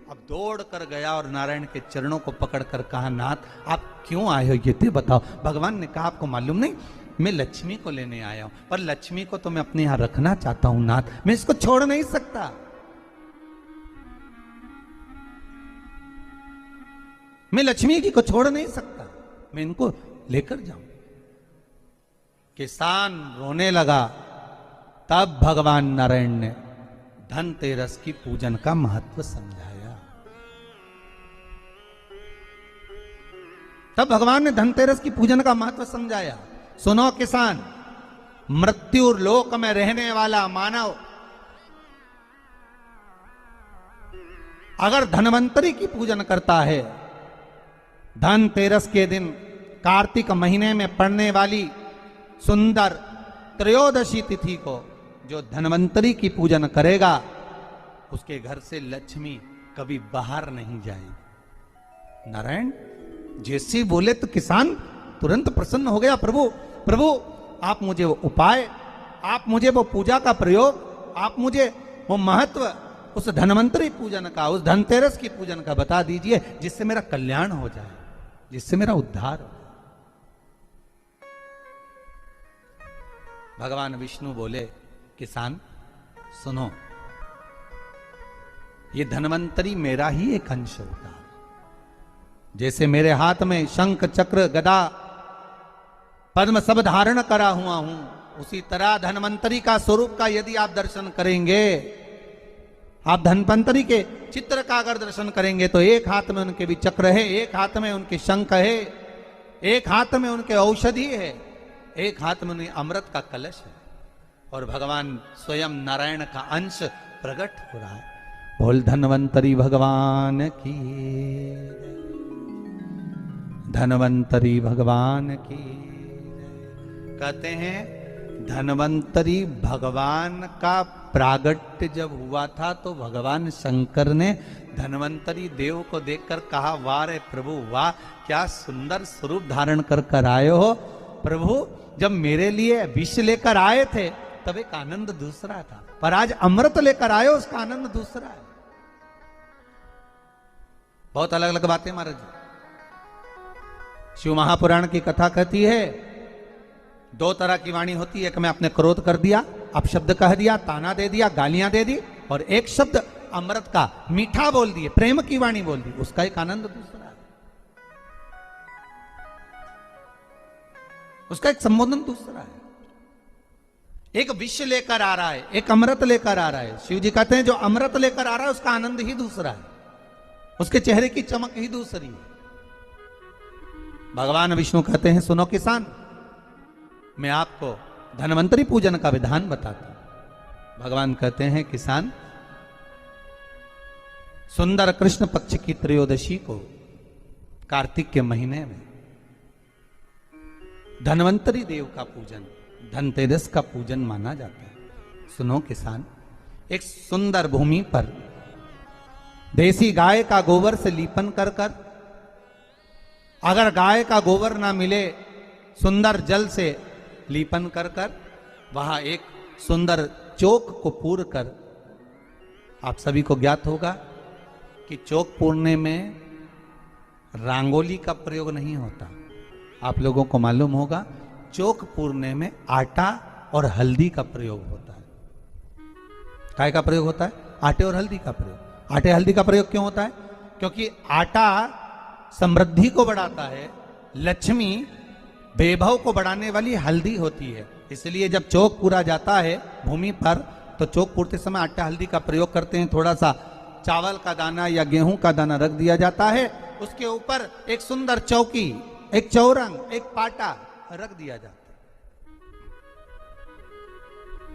अब दौड़ कर गया और नारायण के चरणों को पकड़कर कहा, नाथ आप क्यों आए हो ये बताओ। भगवान ने कहा, आपको मालूम नहीं, मैं लक्ष्मी को लेने आया हूं, पर लक्ष्मी को तो मैं अपने यहां रखना चाहता हूं नाथ, मैं इसको छोड़ नहीं सकता। मैं लक्ष्मी जी को छोड़ नहीं सकता, मैं इनको लेकर जाऊं। किसान रोने लगा। तब भगवान नारायण ने धनतेरस की पूजन का महत्व समझाया। तब भगवान ने धनतेरस की पूजन का महत्व समझाया। सुनो किसान, मृत्यु लोक में रहने वाला मानव अगर धनवंतरी की पूजन करता है, धनतेरस के दिन कार्तिक महीने में पड़ने वाली सुंदर त्रयोदशी तिथि को जो धनवंतरी की पूजन करेगा, उसके घर से लक्ष्मी कभी बाहर नहीं जाएगी। नारायण जैसे बोले तो किसान तुरंत प्रसन्न हो गया। प्रभु प्रभु आप मुझे वो उपाय, आप मुझे वो पूजा का प्रयोग, आप मुझे वो महत्व उस धनवंतरी पूजन का, उस धनतेरस की पूजन का बता दीजिए, जिससे मेरा कल्याण हो जाए, जिससे मेरा उद्धार हो। भगवान विष्णु बोले, किसान सुनो, ये धनवंतरी मेरा ही एक अंश होता है। जैसे मेरे हाथ में शंख चक्र गदा पद्म सब धारण करा हुआ हूं, उसी तरह धनवंतरी का स्वरूप का यदि आप दर्शन करेंगे, आप धनवंतरी के चित्र का अगर दर्शन करेंगे, तो एक हाथ में उनके भी चक्र है, एक हाथ में उनके शंख है, एक हाथ में उनके औषधि है, एक हाथ में उन्हें अमृत का कलश है, और भगवान स्वयं नारायण का अंश प्रकट हो रहा है। बोल धनवंतरी भगवान की, धनवंतरी भगवान की। कहते हैं धनवंतरी भगवान का प्रागट्य जब हुआ था, तो भगवान शंकर ने धनवंतरी देव को देखकर कहा, वाह रे प्रभु वाह, क्या सुंदर स्वरूप धारण कर आए हो। प्रभु जब मेरे लिए विष लेकर आए थे तब एक आनंद दूसरा था, पर आज अमृत लेकर आए हो, उसका आनंद दूसरा है। बहुत अलग अलग बातें महाराज। शिव महापुराण की कथा कहती है, दो तरह की वाणी होती है, एक में आपने क्रोध कर दिया, अपशब्द कह दिया, ताना दे दिया, गालियां दे दी, और एक शब्द अमृत का मीठा बोल दिए, प्रेम की वाणी बोल दी, उसका एक आनंद दूसरा है, उसका एक संबोधन दूसरा है। एक विष लेकर आ रहा है, एक अमृत लेकर आ रहा है। शिव जी कहते हैं जो अमृत लेकर आ रहा है उसका आनंद ही दूसरा है, उसके चेहरे की चमक ही दूसरी है। भगवान विष्णु कहते हैं, सुनो किसान, मैं आपको धनवंतरी पूजन का विधान बताता हूं। भगवान कहते हैं, किसान सुंदर कृष्ण पक्ष की त्रयोदशी को कार्तिक के महीने में धनवंतरी देव का पूजन, धनतेरस का पूजन माना जाता है। सुनो किसान, एक सुंदर भूमि पर देसी गाय का गोबर से लीपन कर कर, अगर गाय का गोबर ना मिले, सुंदर जल से लीपन कर कर, वहां एक सुंदर चौक को पूर कर, आप सभी को ज्ञात होगा कि चौक पूरने में रंगोली का प्रयोग नहीं होता। आप लोगों को मालूम होगा चौक पूरने में आटा और हल्दी का प्रयोग होता है। काय का प्रयोग होता है? आटे और हल्दी का प्रयोग। आटे हल्दी का प्रयोग क्यों होता है? क्योंकि आटा समृद्धि को बढ़ाता है, लक्ष्मी वैभव को बढ़ाने वाली हल्दी होती है। इसलिए जब चौक पूरा जाता है भूमि पर, तो चौक पूरते समय आटा हल्दी का प्रयोग करते हैं। थोड़ा सा चावल का दाना या गेहूं का दाना रख दिया जाता है, उसके ऊपर एक सुंदर चौकी, एक चौरंग, एक पाटा रख दिया जाता है।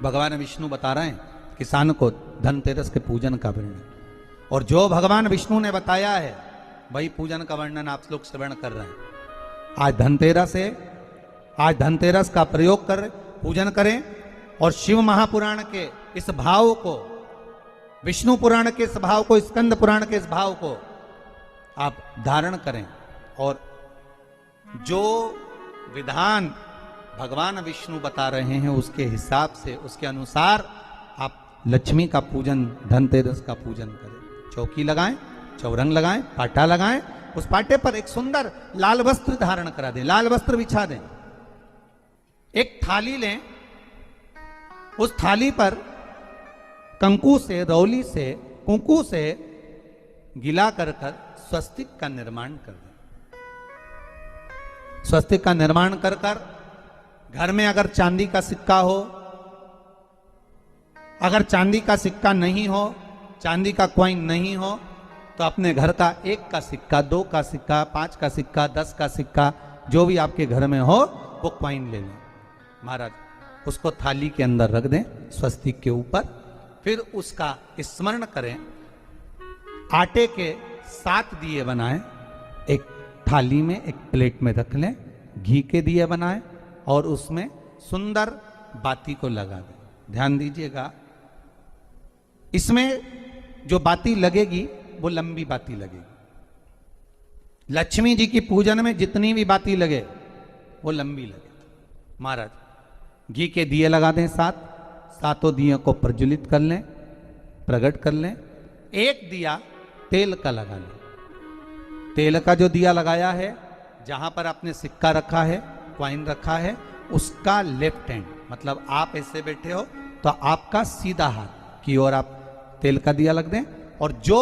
भगवान विष्णु बता रहे हैं किसान को धनतेरस के पूजन का वर्णन, और जो भगवान विष्णु ने बताया है वही पूजन का वर्णन आप लोग श्रवण कर रहे हैं। आज धनतेरस है, आज धनतेरस का प्रयोग कर पूजन करें, और शिव महापुराण के इस भाव को, विष्णु पुराण के इस भाव को, स्कंद पुराण के इस भाव को आप धारण करें, और जो विधान भगवान विष्णु बता रहे हैं उसके हिसाब से, उसके अनुसार आप लक्ष्मी का पूजन, धनतेरस का पूजन करें। चौकी लगाएं, चौरंग लगाएं, पाटा लगाएं, उस पाटे पर एक सुंदर लाल वस्त्र धारण करा दें, लाल वस्त्र बिछा दें। एक थाली लें, उस थाली पर कंकु से, रौली से, कुंकू से गिला कर स्वस्तिक का निर्माण कर दें। स्वस्तिक का निर्माण कर घर में अगर चांदी का सिक्का हो, अगर चांदी का सिक्का नहीं हो, चांदी का कॉइन नहीं हो, तो अपने घर का 1 का सिक्का, 2 का सिक्का, 5 का सिक्का, 10 का सिक्का, जो भी आपके घर में हो वो कॉइन ले लें महाराज, उसको थाली के अंदर रख दें स्वस्तिक के ऊपर। फिर उसका स्मरण करें, आटे के 7 दिए बनाएं, एक थाली में, एक प्लेट में रख लें, घी के दिए बनाएं और उसमें सुंदर बाती को लगा दें। ध्यान दीजिएगा, इसमें जो बाती लगेगी वो लंबी बाती लगेगी। लक्ष्मी जी की पूजन में जितनी भी बाती लगे वो लंबी लगे। महाराज घी के दिए लगा दें 7, सातों दियों को प्रज्वलित कर लें, प्रकट कर लें। एक दिया तेल का लगा लें। तेल का जो दिया लगाया है, जहां पर आपने सिक्का रखा है, कॉइन रखा है, उसका लेफ्ट हैंड, मतलब आप ऐसे बैठे हो तो आपका सीधा हाथ की ओर आप तेल का दिया लग दें। और जो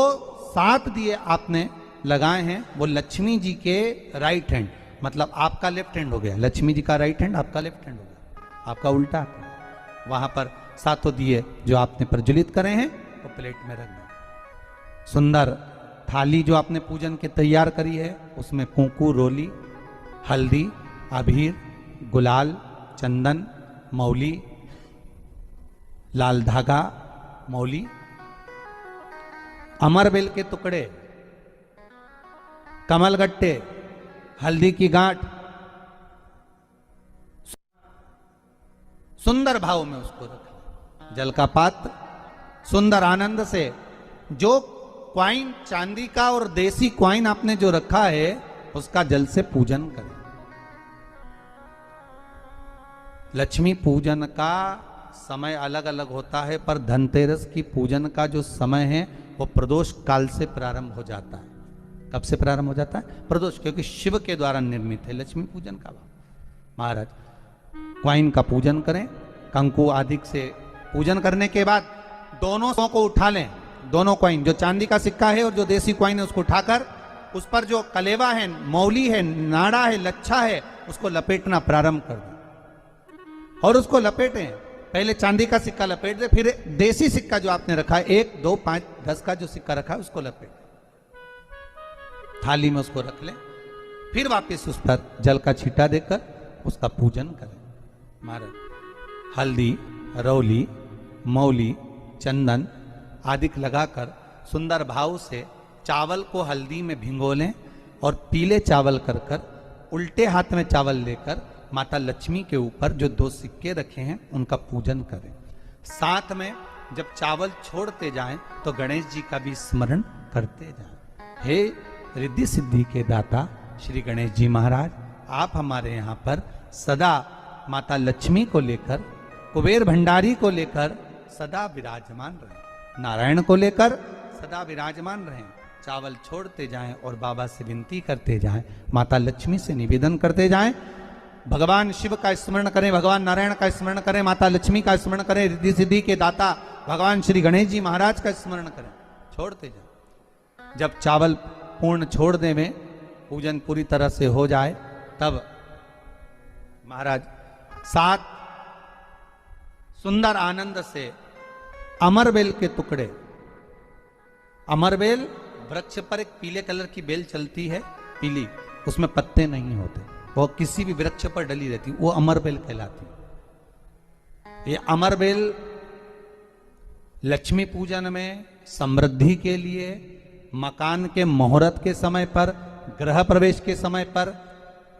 7 दिए आपने लगाए हैं वो लक्ष्मी जी के राइट हैंड, मतलब आपका लेफ्ट हैंड हो गया, लक्ष्मी जी का राइट हैंड, आपका लेफ्ट हैंड हो गया, आपका उल्टा। वहां पर 7 दिए जो आपने प्रज्वलित करे हैं वो प्लेट में रख दें। सुंदर थाली जो आपने पूजन के तैयार करी है, उसमें कुंकू, रोली, हल्दी, अबीर, गुलाल, चंदन, मौली, लाल धागा, मौली, अमरबेल के टुकड़े, कमलगट्टे, हल्दी की गांठ, सुंदर भाव में उसको रखें। जल का पात्र सुंदर आनंद से, जो क्वाइन चांदी का और देसी क्वाइन आपने जो रखा है उसका जल से पूजन करें। लक्ष्मी पूजन का समय अलग अलग होता है, पर धनतेरस की पूजन का जो समय है वो प्रदोष काल से प्रारंभ हो जाता है। कब से प्रारंभ हो जाता है? प्रदोष, क्योंकि शिव के द्वारा निर्मित है लक्ष्मी पूजन का भाव। महाराज क्वाइन का पूजन करें, कंकु आदि से पूजन करने के बाद दोनों को उठा लें। दोनों क्वाइन, जो चांदी का सिक्का है और जो देसी क्वाइन है, उसको उठाकर उस पर जो कलेवा है, मौली है, नाड़ा है, लच्छा है, उसको लपेटना प्रारंभ कर दें और उसको लपेटें। पहले चांदी का सिक्का लपेट दे, फिर देसी सिक्का जो आपने रखा है 1, 2, 5, 10 का जो सिक्का रखा है उसको लपेट, थाली में उसको रख लें। फिर वापस उस पर जल का छींटा देकर उसका पूजन करें। महाराज हल्दी, रौली, मौली, चंदन आदि लगाकर सुंदर भाव से चावल को हल्दी में भिगो लें और पीले चावल कर उल्टे हाथ में चावल लेकर माता लक्ष्मी के ऊपर जो 2 सिक्के रखे हैं उनका पूजन करें। साथ में जब चावल छोड़ते जाएं तो गणेश जी का भी स्मरण करते जाएं। हे रिद्धि सिद्धि के दाता श्री गणेश जी महाराज, आप हमारे यहाँ पर सदा माता लक्ष्मी को लेकर, कुबेर भंडारी को लेकर सदा विराजमान रहें, नारायण को लेकर सदा विराजमान रहें। चावल छोड़ते जाएं और बाबा से विनती करते जाएं, माता लक्ष्मी से निवेदन करते जाएं। भगवान शिव का स्मरण करें, भगवान नारायण का स्मरण करें, माता लक्ष्मी का स्मरण करें, रिद्धि सिद्धि के दाता भगवान श्री गणेश जी महाराज का स्मरण करें, छोड़ते जाएं। जब चावल पूर्ण छोड़ दे में पूजन पूरी तरह से हो जाए, तब महाराज 7 सुंदर आनंद से अमरबेल के टुकड़े, अमरबेल वृक्ष पर एक पीले कलर की बेल चलती है, पीली, उसमें पत्ते नहीं होते, वो किसी भी वृक्ष पर डली रहती, वो अमरबेल कहलाती। ये अमरबेल लक्ष्मी पूजन में, समृद्धि के लिए, मकान के मुहूर्त के समय पर, गृह प्रवेश के समय पर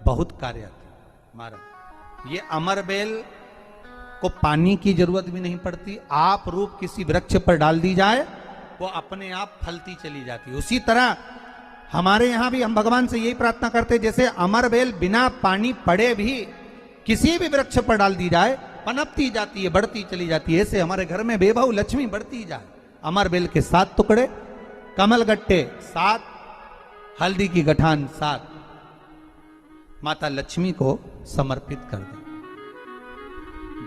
बहुत कार्य आते हैं। महाराज ये अमरबेल को पानी की जरूरत भी नहीं पड़ती, आप रूप किसी वृक्ष पर डाल दी जाए वो अपने आप फलती चली जाती है। उसी तरह हमारे यहाँ भी हम भगवान से यही प्रार्थना करते हैं, जैसे अमरबेल बिना पानी पड़े भी किसी भी वृक्ष पर डाल दी जाए पनपती जाती है, बढ़ती चली जाती है, ऐसे हमारे घर में बेभव लक्ष्मी बढ़ती जाए। अमरबेल के 7 टुकड़े कमल गट्टे 7, हल्दी की गठान 7 माता लक्ष्मी को समर्पित कर दें।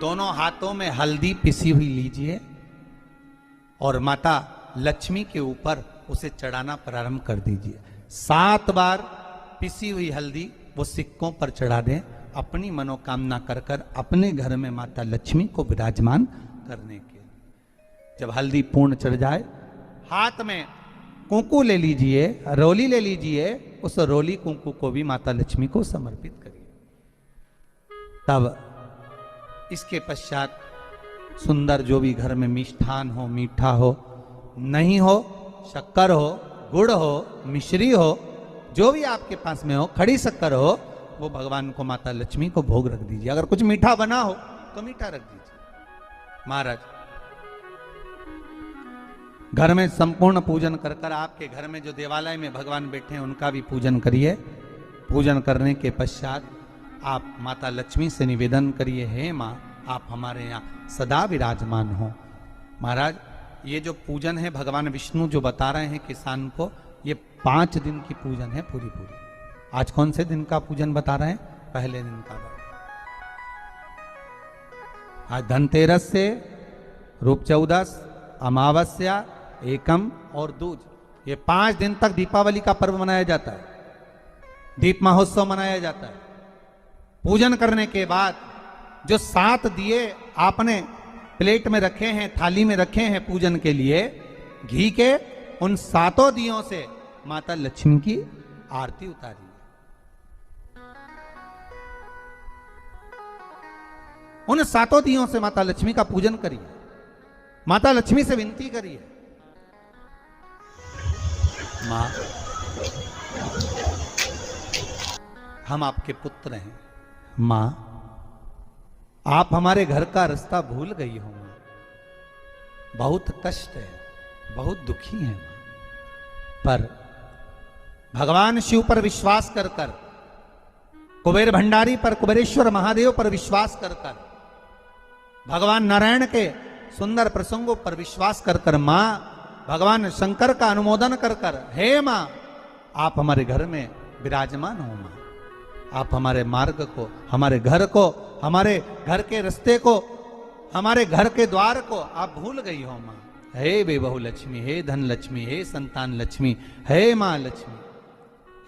दोनों हाथों में हल्दी पिसी हुई लीजिए और माता लक्ष्मी के ऊपर उसे चढ़ाना प्रारंभ कर दीजिए। 7 बार पिसी हुई हल्दी वो सिक्कों पर चढ़ा दें, अपनी मनोकामना कर कर अपने घर में माता लक्ष्मी को विराजमान करने के लिए। जब हल्दी पूर्ण चढ़ जाए, हाथ में कुंकू ले लीजिए, रोली ले लीजिए, उस रोली कुंकू को भी माता लक्ष्मी को समर्पित करिए। तब इसके पश्चात सुंदर जो भी घर में मिष्ठान हो, मीठा हो, नहीं हो, शक्कर हो, गुड़ हो, मिश्री हो, जो भी आपके पास में हो, खड़ी शक्कर हो, वो भगवान को माता लक्ष्मी को भोग रख दीजिए। अगर कुछ मीठा बना हो तो मीठा रख दीजिए। महाराज घर में संपूर्ण पूजन कर कर आपके घर में जो देवालय में भगवान बैठे हैं उनका भी पूजन करिए। पूजन करने के पश्चात आप माता लक्ष्मी से निवेदन करिए, हे माँ आप हमारे यहाँ सदा विराजमान हो। महाराज ये जो पूजन है भगवान विष्णु जो बता रहे हैं किसान को, ये 5 दिन की पूजन है पूरी। आज कौन से दिन का पूजन बता रहे हैं? पहले दिन का। आज धनतेरस से रूप चौदस, अमावस्या, एकम और दूज, ये 5 दिन तक दीपावली का पर्व मनाया जाता है, दीप महोत्सव मनाया जाता है। पूजन करने के बाद जो 7 दिए आपने प्लेट में रखे हैं, थाली में रखे हैं पूजन के लिए घी के, उन 7 दियों से माता लक्ष्मी की आरती उतारिए। उन 7 दियों से माता लक्ष्मी का पूजन करिए। माता लक्ष्मी से विनती करिए, मां हम आपके पुत्र हैं, मां आप हमारे घर का रास्ता भूल गई हो, बहुत कष्ट है, बहुत दुखी है, पर भगवान शिव पर विश्वास कर कर, कुबेर भंडारी पर, कुबेरेश्वर महादेव पर विश्वास कर कर, भगवान नारायण के सुंदर प्रसंगों पर विश्वास कर कर, मां भगवान शंकर का अनुमोदन कर कर, हे मां आप हमारे घर में विराजमान हो, मां आप हमारे मार्ग को, हमारे घर को, हमारे घर के रास्ते को, हमारे घर के द्वार को आप भूल गई हो मां। हे बेबहु लक्ष्मी, हे धन लक्ष्मी, हे संतान लक्ष्मी, हे मां लक्ष्मी,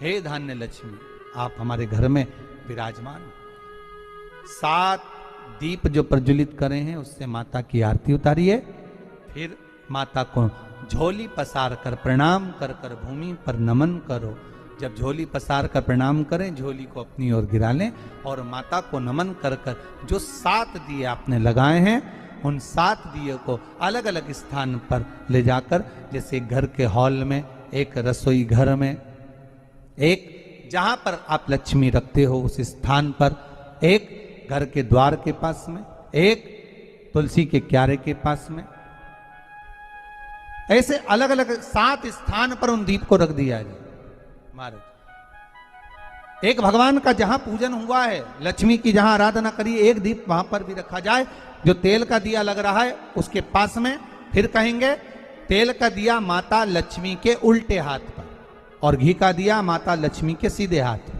हे धान्य लक्ष्मी, आप हमारे घर में विराजमान हो। 7 दीप जो प्रज्वलित करे हैं उससे माता की आरती उतारिए। फिर माता को झोली पसार कर प्रणाम कर कर भूमि पर नमन करो। जब झोली पसार कर प्रणाम करें, झोली को अपनी ओर गिरा लें और माता को नमन कर कर जो 7 दिए आपने लगाए हैं उन 7 दिए को अलग अलग स्थान पर ले जाकर, जैसे घर के हॉल में, एक रसोई घर में, एक जहां पर आप लक्ष्मी रखते हो उस स्थान पर, एक घर के द्वार के पास में, एक तुलसी के क्यारे के पास में, ऐसे अलग अलग 7 स्थान पर उन दीप को रख दिया जाए। महाराज एक भगवान का जहां पूजन हुआ है, लक्ष्मी की जहां आराधना करी, एक दीप वहां पर भी रखा जाए। जो तेल का दिया लग रहा है उसके पास में, फिर कहेंगे तेल का दिया माता लक्ष्मी के उल्टे हाथ पर और घी का दिया माता लक्ष्मी के सीधे हाथ।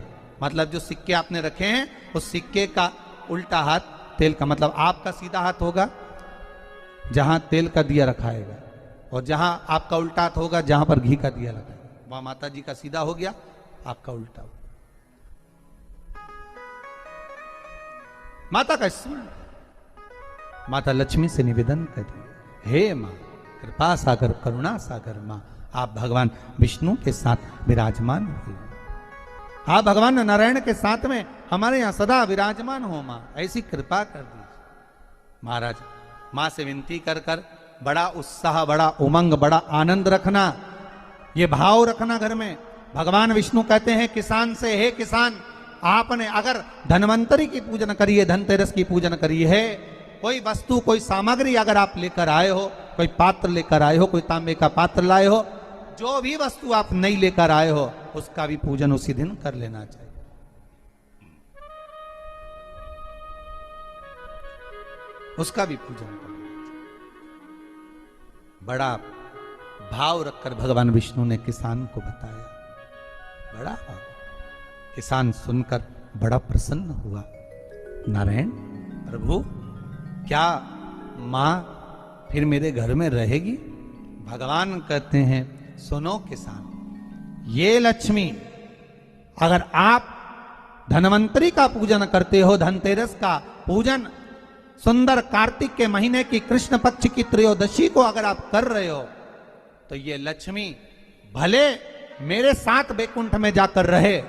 मतलब जो सिक्के आपने रखे हैं उस सिक्के का उल्टा हाथ तेल का, मतलब आपका सीधा हाथ होगा जहां तेल का दिया रखाएगा, और जहां आपका उल्टा हाथ होगा जहां पर घी का दिया लगा, वहां माता जी का सीधा हो गया, आपका उल्टा हो। माता का स्मरण, माता लक्ष्मी से निवेदन करिए, हे मां कृपा सागर, करुणा सागर मां आप भगवान विष्णु के साथ विराजमान हुए, आप भगवान नारायण के साथ में हमारे यहां सदा विराजमान हो मां, ऐसी कृपा कर दीजिए। महाराज मां से विनती कर कर बड़ा उत्साह, बड़ा उमंग, बड़ा आनंद रखना, ये भाव रखना घर में। भगवान विष्णु कहते हैं किसान से, हे किसान आपने अगर धन्वंतरी की पूजन करी है, धनतेरस की पूजन करी है, कोई वस्तु, कोई सामग्री अगर आप लेकर आए हो, कोई पात्र लेकर आए हो, कोई तांबे का पात्र लाए हो, जो भी वस्तु आप नहीं लेकर आए हो उसका भी पूजन उसी दिन कर लेना चाहिए। उसका भी पूजन कर लेना चाहिए। बड़ा भाव रखकर भगवान विष्णु ने किसान को बताया। बड़ा भाव। किसान सुनकर बड़ा प्रसन्न हुआ। नारायण प्रभु, क्या मां फिर मेरे घर में रहेगी? भगवान कहते हैं, सुनो किसान, ये लक्ष्मी अगर आप धनवंतरी का पूजन करते हो, धनतेरस का पूजन सुंदर कार्तिक के महीने की कृष्ण पक्ष की त्रयोदशी को अगर आप कर रहे हो, तो ये लक्ष्मी भले मेरे साथ बैकुंठ में जाकर रहे,